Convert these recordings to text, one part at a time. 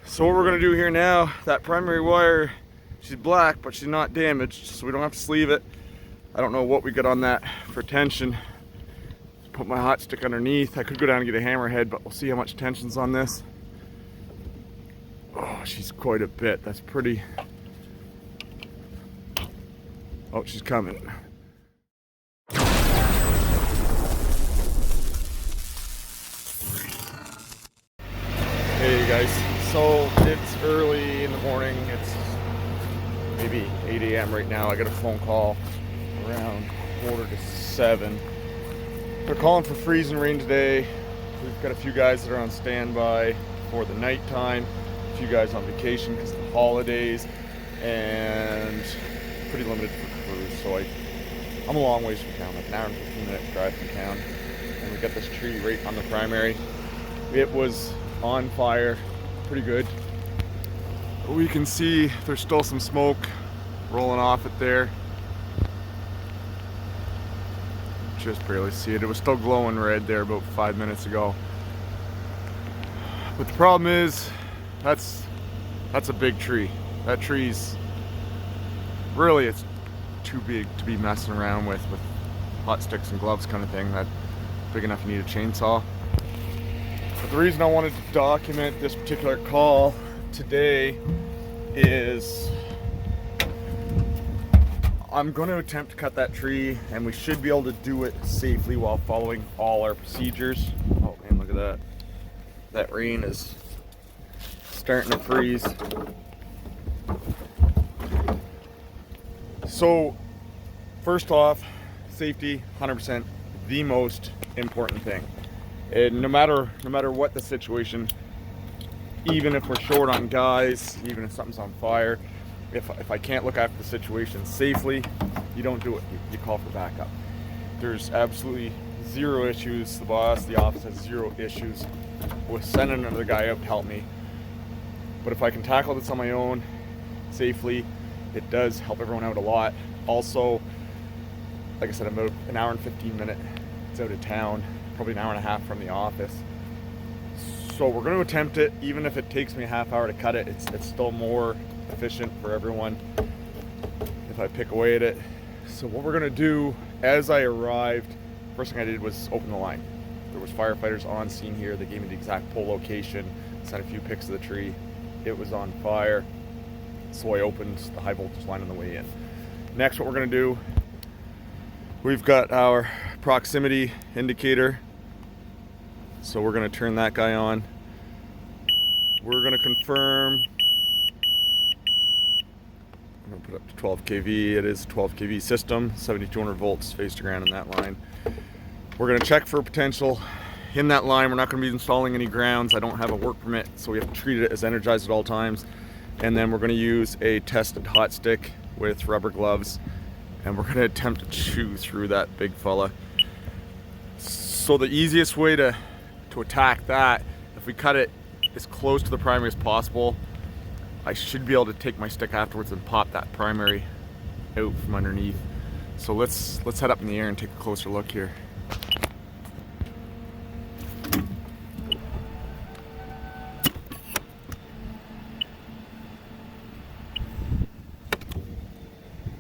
So what we're gonna do here now, that primary wire, she's black, but she's not damaged, so we don't have to sleeve it. I don't know what we got on that for tension. Put my hot stick underneath. I could go down and get a hammerhead, but we'll see how much tension's on this. Oh, she's quite a bit. That's pretty. Oh, she's coming. Hey guys, so it's early in the morning. It's maybe 8 a.m. right now. I got a phone call around 6:45. They're calling for freezing rain today. We've got a few guys that are on standby for the nighttime, a few guys on vacation because of the holidays, and pretty limited for crews. So I'm a long ways from town, like an hour and 15-minute drive from town, and we got this tree right on the primary. It was on fire, pretty good. We can see there's still some smoke rolling off it there. Just barely see it. It was still glowing red there about 5 minutes ago. But the problem is, that's a big tree. That tree's really, it's too big to be messing around with hot sticks and gloves kind of thing. That big enough you need a chainsaw. But the reason I wanted to document this particular call today is I'm going to attempt to cut that tree, and we should be able to do it safely while following all our procedures. Oh man, look at that. That rain is starting to freeze. So, first off, safety, 100%, the most important thing. And no matter what the situation, even if we're short on guys, even if something's on fire, if I can't look after the situation safely, you don't do it. You call for backup. There's absolutely zero issues. The boss, the office has zero issues with sending another guy out to help me. But if I can tackle this on my own safely, it does help everyone out a lot. Also, like I said, I'm about an hour and 15 minutes out of town, probably an hour and a half from the office. So we're going to attempt it, even if it takes me a half hour to cut it. It's still more efficient for everyone if I pick away at it. So what we're gonna do, as I arrived, first thing I did was open the line. There was firefighters on scene here. They gave me the exact pole location, sent a few pics of the tree. It was on fire, so I opened the high voltage line on the way in. Next, what we're gonna do, we've got our proximity indicator, so we're gonna turn that guy on. We're gonna confirm. I'm going to put up to 12 kV. It is a 12 kV system, 7200 volts phase to ground in that line. We're going to check for potential in that line. We're not going to be installing any grounds. I don't have a work permit, so we have to treat it as energized at all times. And then we're going to use a tested hot stick with rubber gloves, and we're going to attempt to chew through that big fella. So the easiest way to attack that, if we cut it as close to the primary as possible, I should be able to take my stick afterwards and pop that primary out from underneath. So let's head up in the air and take a closer look here.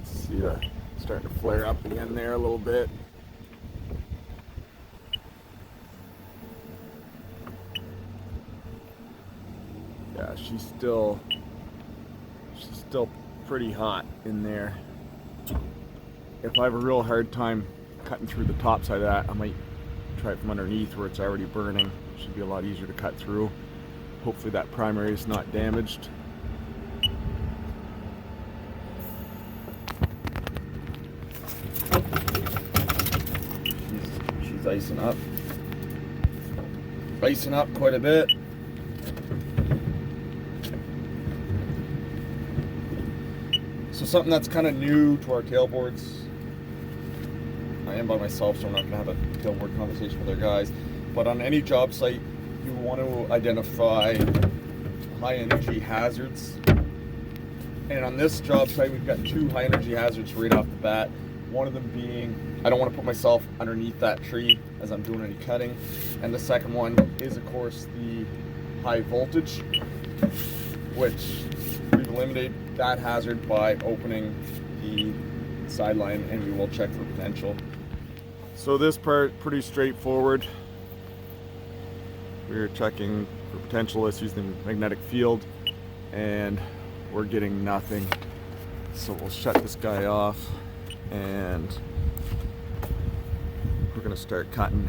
See that starting to flare up again there a little bit. Yeah, she's still pretty hot in there. If I have a real hard time cutting through the top side of that, I might try it from underneath where it's already burning. Should be a lot easier to cut through. Hopefully that primary is not damaged. She's icing up quite a bit. So something that's kind of new to our tailboards. I am by myself, so I'm not going to have a tailboard conversation with our guys. But on any job site, you want to identify high energy hazards. And on this job site, we've got two high energy hazards right off the bat. One of them being, I don't want to put myself underneath that tree as I'm doing any cutting. And the second one is, of course, the high voltage. which we've eliminated that hazard by opening the sideline, and we will check for potential. So this part, pretty straightforward. We're checking for potential issues in the magnetic field, and we're getting nothing. So we'll shut this guy off, and we're gonna start cutting.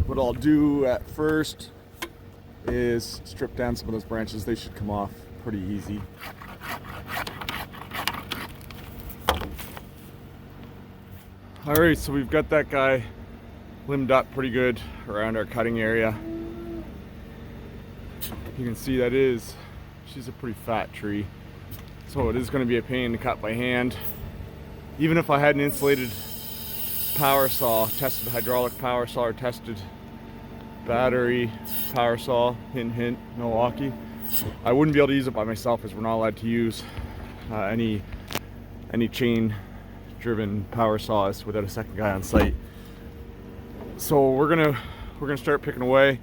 What I'll do at first is strip down some of those branches. They should come off pretty easy. All right, so we've got that guy limbed up pretty good around our cutting area. You can see she's a pretty fat tree. So it is going to be a pain to cut by hand. Even if I had an insulated power saw, tested hydraulic power saw or tested battery power saw, hint hint, Milwaukee, I wouldn't be able to use it by myself, as we're not allowed to use any chain driven power saws without a second guy on site. So we're gonna start picking away.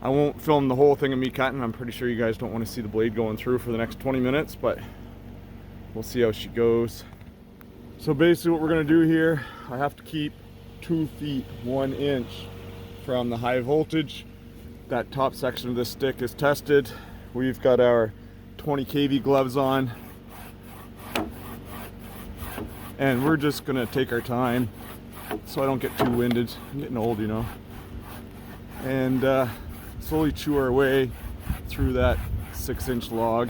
I won't film the whole thing of me cutting. I'm pretty sure you guys don't want to see the blade going through for the next 20 minutes, but we'll see how she goes. So basically what we're gonna do here, I have to keep 2 feet 1 inch from the high voltage. That top section of this stick is tested. We've got our 20 kV gloves on, and we're just gonna take our time so I don't get too winded. I'm getting old, you know. And slowly chew our way through that 6-inch log.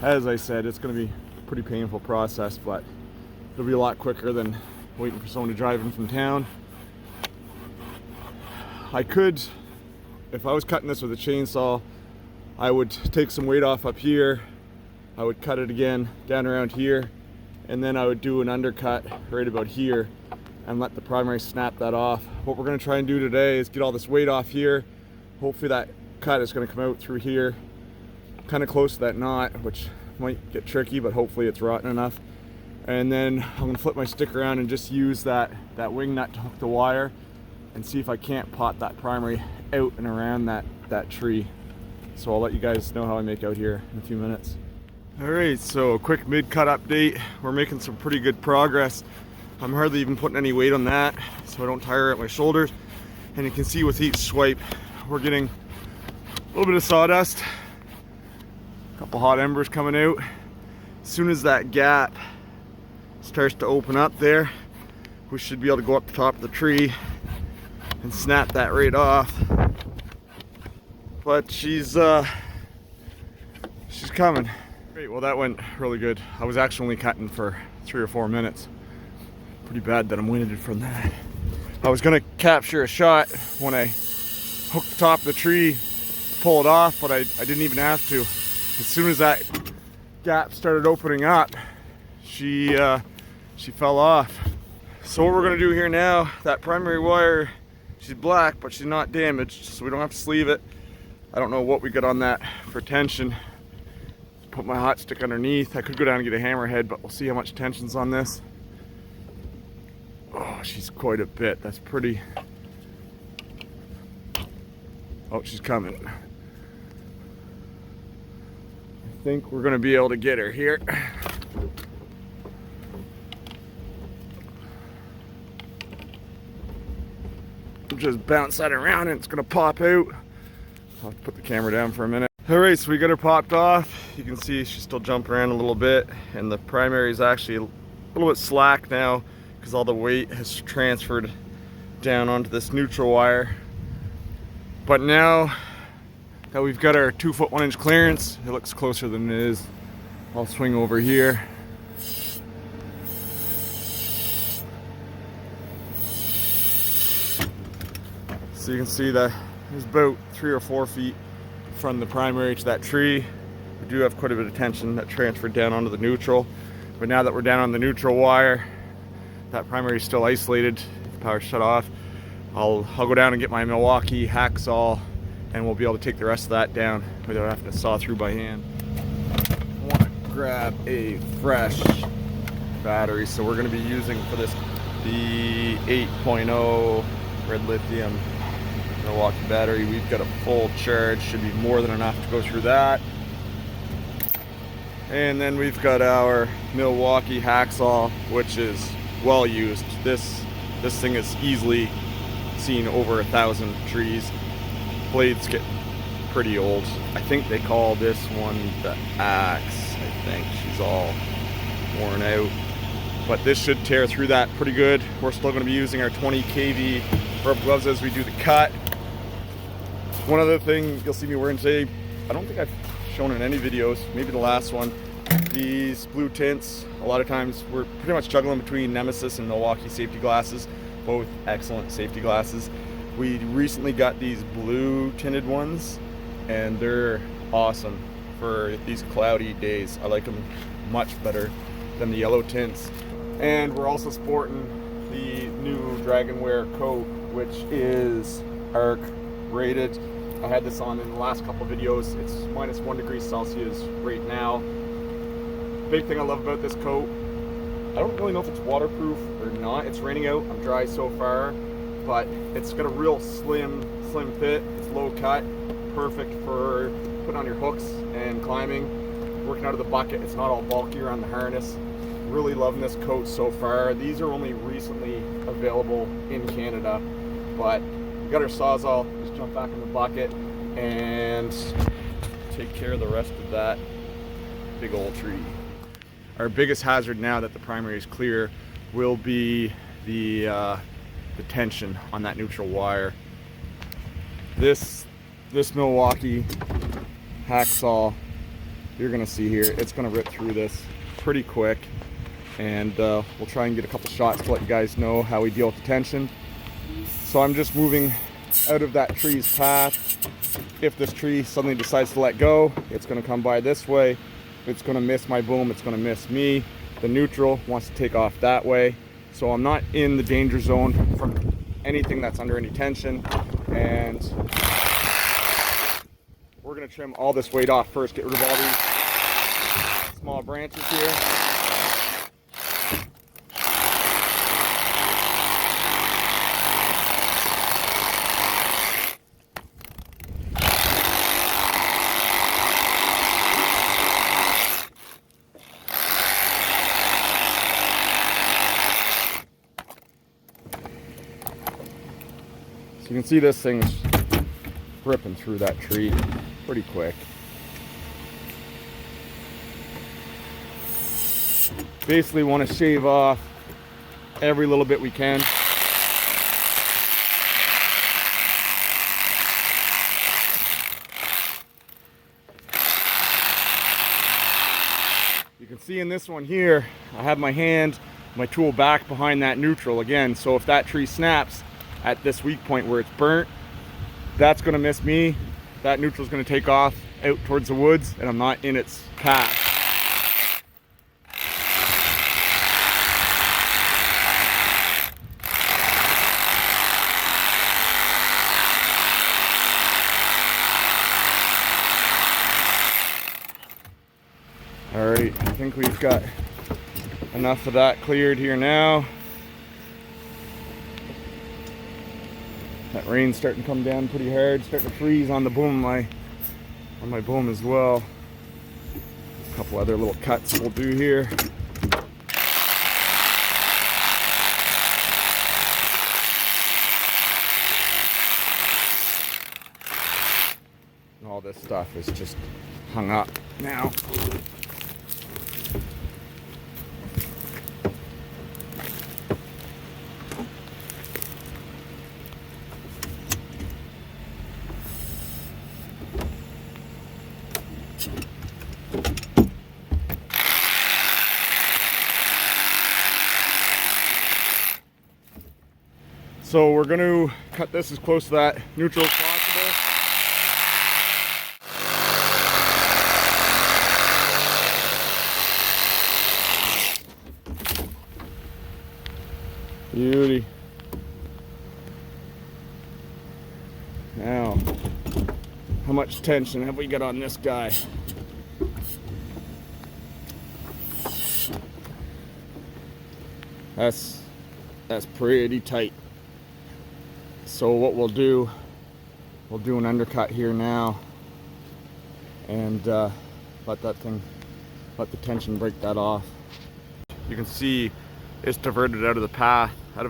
As I said, it's gonna be a pretty painful process, but it'll be a lot quicker than waiting for someone to drive in from town. I could, if I was cutting this with a chainsaw, I would take some weight off up here, I would cut it again down around here, and then I would do an undercut right about here and let the primary snap that off. What we're gonna try and do today is get all this weight off here. Hopefully that cut is gonna come out through here, kind of close to that knot, which might get tricky, but hopefully it's rotten enough. And then I'm gonna flip my stick around and just use that wing nut to hook the wire and see if I can't pot that primary out and around that tree. So I'll let you guys know how I make out here in a few minutes. All right, so a quick mid-cut update. We're making some pretty good progress. I'm hardly even putting any weight on that, so I don't tire at my shoulders. And you can see with each swipe, we're getting a little bit of sawdust, a couple hot embers coming out. As soon as that gap starts to open up there, we should be able to go up the top of the tree and snap that right off. But she's coming. Great, well that went really good. I was actually only cutting for 3 or 4 minutes. Pretty bad that I'm winded from that. I was gonna capture a shot when I hooked the top of the tree to pull it off, but I didn't even have to. As soon as that gap started opening up, she fell off. So what we're gonna do here now, that primary wire, she's black, but she's not damaged, so we don't have to sleeve it. I don't know what we got on that for tension. Put my hot stick underneath. I could go down and get a hammerhead, but we'll see how much tension's on this. Oh, she's quite a bit. That's pretty. Oh, she's coming. I think we're gonna be able to get her here. Just bounce that around and it's gonna pop out. I'll put the camera down for a minute. All right, so we got her popped off. You can see she's still jumping around a little bit, and the primary is actually a little bit slack now because all the weight has transferred down onto this neutral wire. But now that we've got our 2 foot 1 inch clearance, it looks closer than it is. I'll swing over here. So you can see that there's about 3 or 4 feet from the primary to that tree. We do have quite a bit of tension that transferred down onto the neutral. But now that we're down on the neutral wire, that primary is still isolated. The power's shut off. I'll go down and get my Milwaukee hacksaw, and we'll be able to take the rest of that down without having to saw through by hand. I want to grab a fresh battery, so we're going to be using for this the 8.0 red lithium Milwaukee battery. We've got a full charge, should be more than enough to go through that. And then we've got our Milwaukee hacksaw, which is well used. This thing has easily seen over 1,000 trees. Blades get pretty old. I think they call this one the axe. I think she's all worn out, but this should tear through that pretty good. We're still going to be using our 20 kV rubber gloves as we do the cut. One other thing you'll see me wearing today, I don't think I've shown in any videos, maybe the last one, these blue tints. A lot of times we're pretty much juggling between Nemesis and Milwaukee safety glasses, both excellent safety glasses. We recently got these blue tinted ones and they're awesome for these cloudy days. I like them much better than the yellow tints. And we're also sporting the new Dragonwear coat, which is ARC rated. I had this on in the last couple of videos. It's -1 degree Celsius right now. Big thing I love about this coat, I don't really know if it's waterproof or not. It's raining out, I'm dry so far, but it's got a real slim fit. It's low cut, perfect for putting on your hooks and climbing, working out of the bucket. It's not all bulky around the harness. Really loving this coat so far. These are only recently available in Canada, but we got our Sawzall. Just jump back in the bucket and take care of the rest of that big old tree. Our biggest hazard now that the primary is clear will be the tension on that neutral wire. This Milwaukee hacksaw, you're gonna see here, it's gonna rip through this pretty quick, and we'll try and get a couple shots to let you guys know how we deal with the tension. So I'm just moving out of that tree's path. If this tree suddenly decides to let go, it's gonna come by this way. It's gonna miss my boom, it's gonna miss me. The neutral wants to take off that way. So I'm not in the danger zone from anything that's under any tension. And we're gonna trim all this weight off first, get rid of all these small branches here. So you can see this thing's ripping through that tree pretty quick. Basically want to shave off every little bit we can. You can see in this one here, I have my tool back behind that neutral again. So if that tree snaps at this weak point where it's burnt, that's gonna miss me. That neutral's gonna take off out towards the woods and I'm not in its path. All right, I think we've got enough of that cleared here now. That rain's starting to come down pretty hard, starting to freeze on the boom, on my boom as well. A couple other little cuts we'll do here. All this stuff is just hung up now. So we're going to cut this as close to that neutral as possible. Beauty. Now, how much tension have we got on this guy? That's pretty tight. So what we'll do we'll do an undercut here now and let the tension break that off. You can see it's diverted out of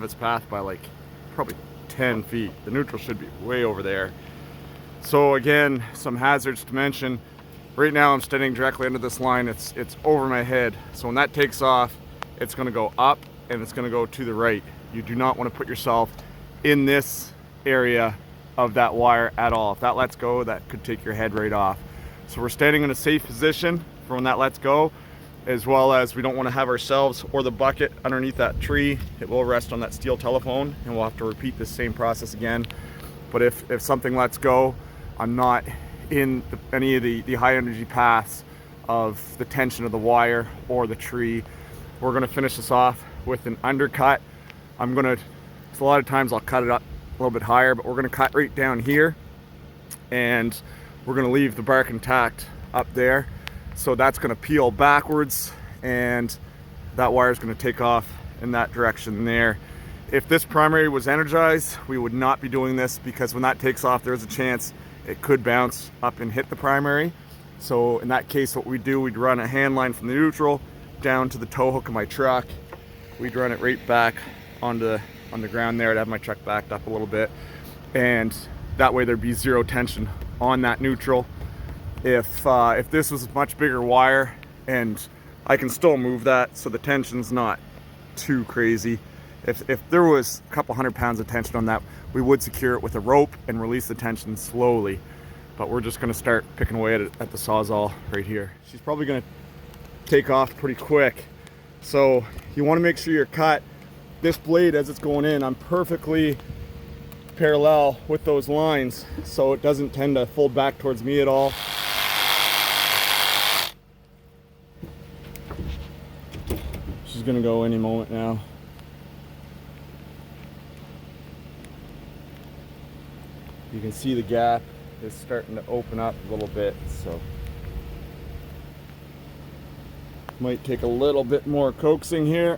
its path by like probably 10 feet. The neutral should be way over there. So again, some hazards to mention. Right now I'm standing directly under this line. It's over my head. So when that takes off, it's gonna go up and it's gonna go to the right. You do not want to put yourself in this area of that wire at all. If that lets go, that could take your head right off. So we're standing in a safe position for when that lets go, as well as we don't want to have ourselves or the bucket underneath that tree. It will rest on that steel telephone and we'll have to repeat this same process again. But if something lets go, I'm not in any of the high energy paths of the tension of the wire or the tree. We're gonna finish this off with an undercut. So a lot of times I'll cut it up a little bit higher, but we're gonna cut right down here and we're gonna leave the bark intact up there. So that's gonna peel backwards and that wire is gonna take off in that direction there. If this primary was energized, we would not be doing this, because when that takes off, there's a chance it could bounce up and hit the primary. So in that case, what we'd do, we'd run a hand line from the neutral down to the tow hook of my truck. We'd run it right back on the ground there to have my truck backed up a little bit. And that way there'd be zero tension on that neutral. If this was a much bigger wire, and I can still move that so the tension's not too crazy. If there was a couple 100 pounds of tension on that, we would secure it with a rope and release the tension slowly. But we're just gonna start picking away at the Sawzall right here. She's probably gonna take off pretty quick. So you wanna make sure you're cut. This blade, as it's going in, I'm perfectly parallel with those lines, so it doesn't tend to fold back towards me at all. She's gonna go any moment now. You can see the gap is starting to open up a little bit, so might take a little bit more coaxing here.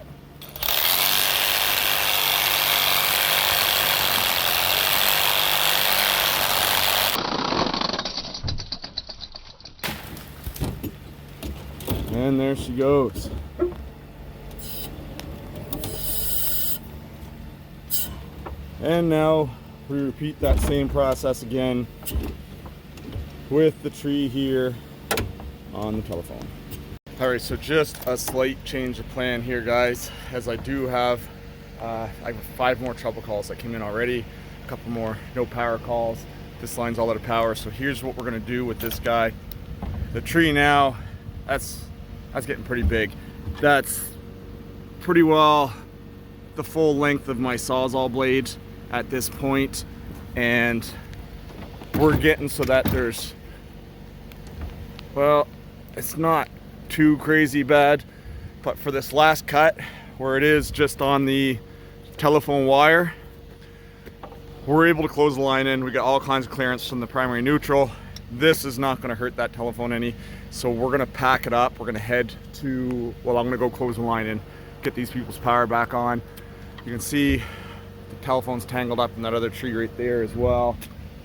And there she goes. And now we repeat that same process again with the tree here on the telephone. All right, so just a slight change of plan here, guys, as I do have I have 5 more trouble calls that came in already, a couple more no power calls. This line's all out of power, so here's what we're gonna do with this guy. The tree now, that's getting pretty big. That's pretty well the full length of my Sawzall blade at this point, and we're getting so that there's, well, it's not too crazy bad, but for this last cut where it is just on the telephone wire, we're able to close the line in. We got all kinds of clearance from the primary neutral. This is not going to hurt that telephone any, so we're going to pack it up. We're going to head to, well, I'm going to go close the line in, get these people's power back on. You can see the telephone's tangled up in that other tree right there as well.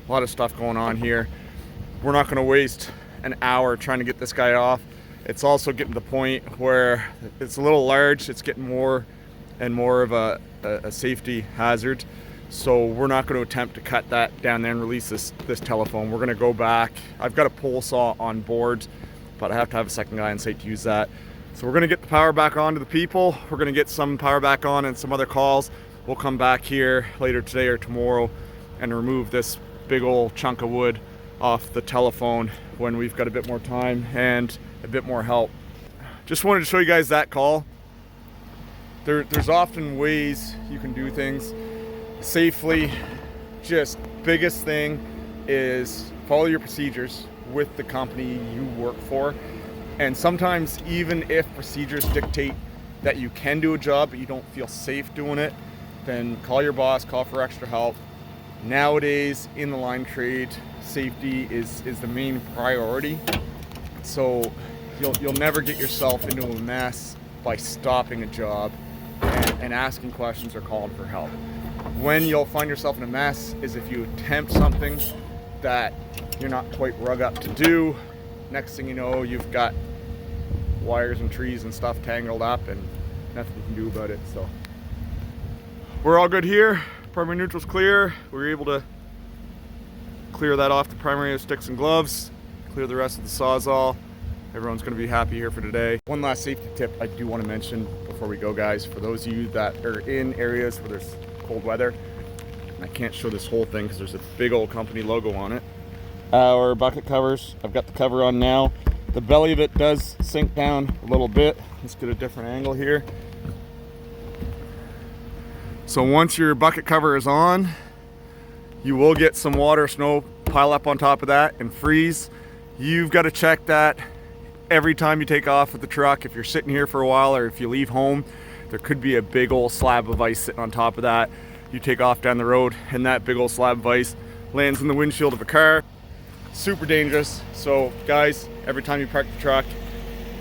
A lot of stuff going on here. We're not going to waste an hour trying to get this guy off. It's also getting to the point where it's a little large. It's getting more and more of a safety hazard. So we're not going to attempt to cut that down there and release this telephone. We're going to go back. I've got a pole saw on board, but I have to have a second guy on site to use that. So we're going to get the power back on to the people. We're going to get some power back on and some other calls. We'll come back here later today or tomorrow and remove this big old chunk of wood off the telephone when we've got a bit more time and a bit more help. Just wanted to show you guys that call. There's often ways you can do things safely. Just biggest thing is follow your procedures with the company you work for. And sometimes even if procedures dictate that you can do a job but you don't feel safe doing it, then call your boss, call for extra help. Nowadays in the line trade, safety is the main priority. So you'll never get yourself into a mess by stopping a job and asking questions or calling for help. When you'll find yourself in a mess is if you attempt something that you're not quite rug up to do. Next thing you know, you've got wires and trees and stuff tangled up and nothing you can do about it. So we're all good here. Primary neutral's clear. We were able to clear that off the primary sticks and gloves, clear the rest of the Sawzall. Everyone's going to be happy here for today. One last safety tip I do want to mention before we go, guys. For those of you that are in areas where there's cold weather, and I can't show this whole thing because there's a big old company logo on it. Our bucket covers, I've got the cover on now. The belly of it does sink down a little bit. Let's get a different angle here. So once your bucket cover is on, you will get some water, snow pile up on top of that and freeze. You've got to check that every time you take off with the truck. If you're sitting here for a while or if you leave home, there could be a big old slab of ice sitting on top of that. You take off down the road and that big old slab of ice lands in the windshield of a car. Super dangerous. So guys, every time you park the truck,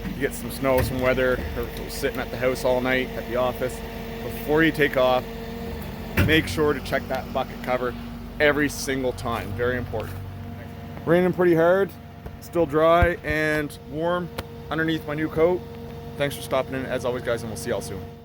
you get some snow, some weather, or sitting at the house all night, at the office, before you take off, make sure to check that bucket cover every single time. Very important. Raining pretty hard, still dry and warm underneath my new coat. Thanks for stopping in as always, guys, and we'll see y'all soon.